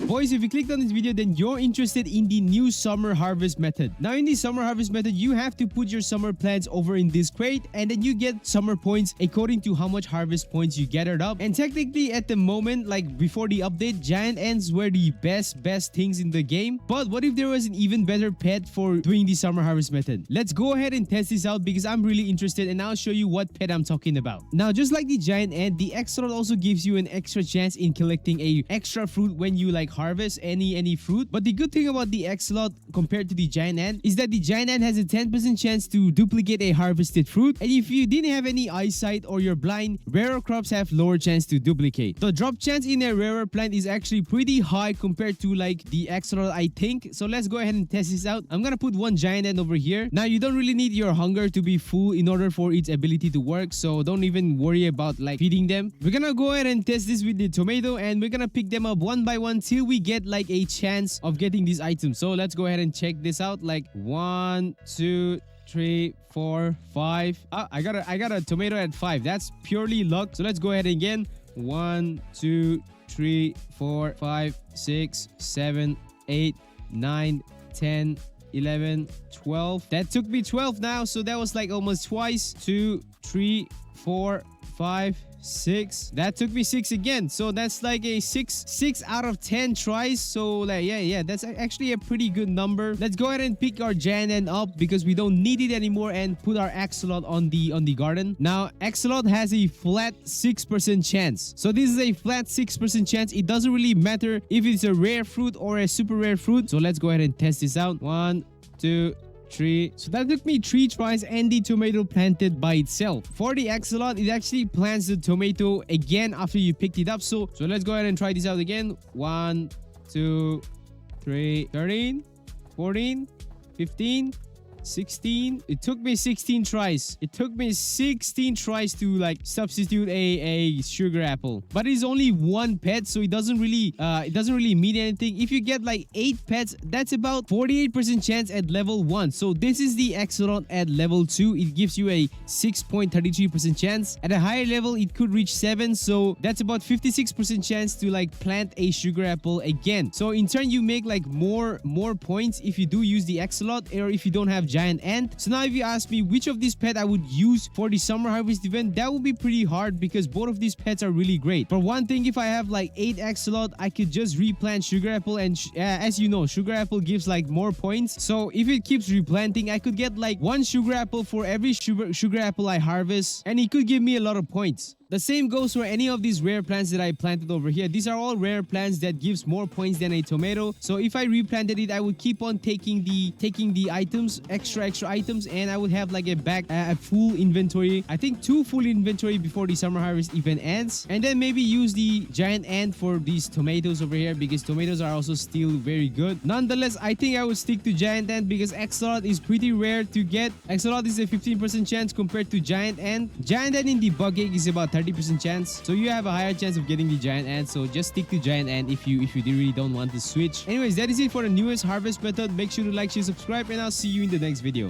Boys, if you clicked on this video, then you're interested in the new summer harvest method. Now in the summer harvest method, you have to put your summer plants over in this crate, and then you get summer points according to how much harvest points you gathered up. And technically at the moment, like before the update, giant ants were the best things in the game. But what if there was an even better pet for doing the summer harvest method? Let's go ahead and test this out because I'm really interested, and I'll show you what pet I'm talking about. Now, just like the giant ant, the axolotl also gives you an extra chance in collecting a extra fruit when you like harvest any fruit. But the good thing about the axolotl compared to the giant ant is that the giant ant has a 10% chance to duplicate a harvested fruit, and if you didn't have any eyesight or you're blind, rarer crops have lower chance to duplicate. The drop chance in a rarer plant is actually pretty high compared to like the axolotl, I think. So let's go ahead and test this out. I'm gonna put one giant ant over here. Now you don't really need your hunger to be full in order for its ability to work, so don't even worry about like feeding them. We're gonna go ahead and test this with the tomato, and we're gonna pick them up one by one till we get like a chance of getting these items. So let's go ahead and check this out. Like 1, 2, 3, 4, 5. I got a tomato at 5. That's purely luck. So let's go ahead again. 1, 2, 3, 4, 5, 6, 7, 8, 9, 10, 11, 12. That took me 12 now, so that was like almost twice. 2, 3, 4, 5, 6. That took me 6 again, so that's like a 6 out of 10 tries. So like yeah, that's actually a pretty good number. Let's go ahead and pick our giant ant up because we don't need it anymore, and put our axolotl on the garden. Now axolotl has a flat 6% chance, so this is a flat 6% chance. It doesn't really matter if it's a rare fruit or a super rare fruit. So let's go ahead and test this out. 1, 2, 3. So that took me 3 tries, and the tomato planted by itself. For the axolotl, it actually plants the tomato again after you picked it up. So let's go ahead and try this out again. 1, 2, 3, 13, 14, 15, 16. It took me 16 tries. It took me 16 tries to like substitute a sugar apple. But it's only one pet, so it doesn't really mean anything. If you get like 8 pets, that's about 48% chance at level 1. So this is the axolotl at level 2. It gives you a 6.33% chance. At a higher level, it could reach 7. So that's about 56% chance to like plant a sugar apple again. So in turn, you make like more points if you do use the axolotl, or if you don't have giant ant. So now if you ask me which of these pets I would use for the summer harvest event, that would be pretty hard because both of these pets are really great. For one thing, if I have like 8 axolotl, I could just replant sugar apple, and as you know, sugar apple gives like more points. So if it keeps replanting, I could get like 1 sugar apple for every sugar apple I harvest, and it could give me a lot of points. The same goes for any of these rare plants that I planted over here. These are all rare plants that gives more points than a tomato. So if I replanted it, I would keep on taking the items, extra items, and I would have like a full inventory. I think 2 full inventory before the summer harvest event ends, and then maybe use the giant ant for these tomatoes over here because tomatoes are also still very good. Nonetheless, I think I would stick to giant ant because axolotl is pretty rare to get. Axolotl is a 15% chance compared to giant ant. Giant ant in the bug egg is about 30% chance, so you have a higher chance of getting the giant ant. So just stick to giant ant if you really don't want to switch. Anyways, that is it for the newest harvest method. Make sure to like, share, subscribe, and I'll see you in the next video.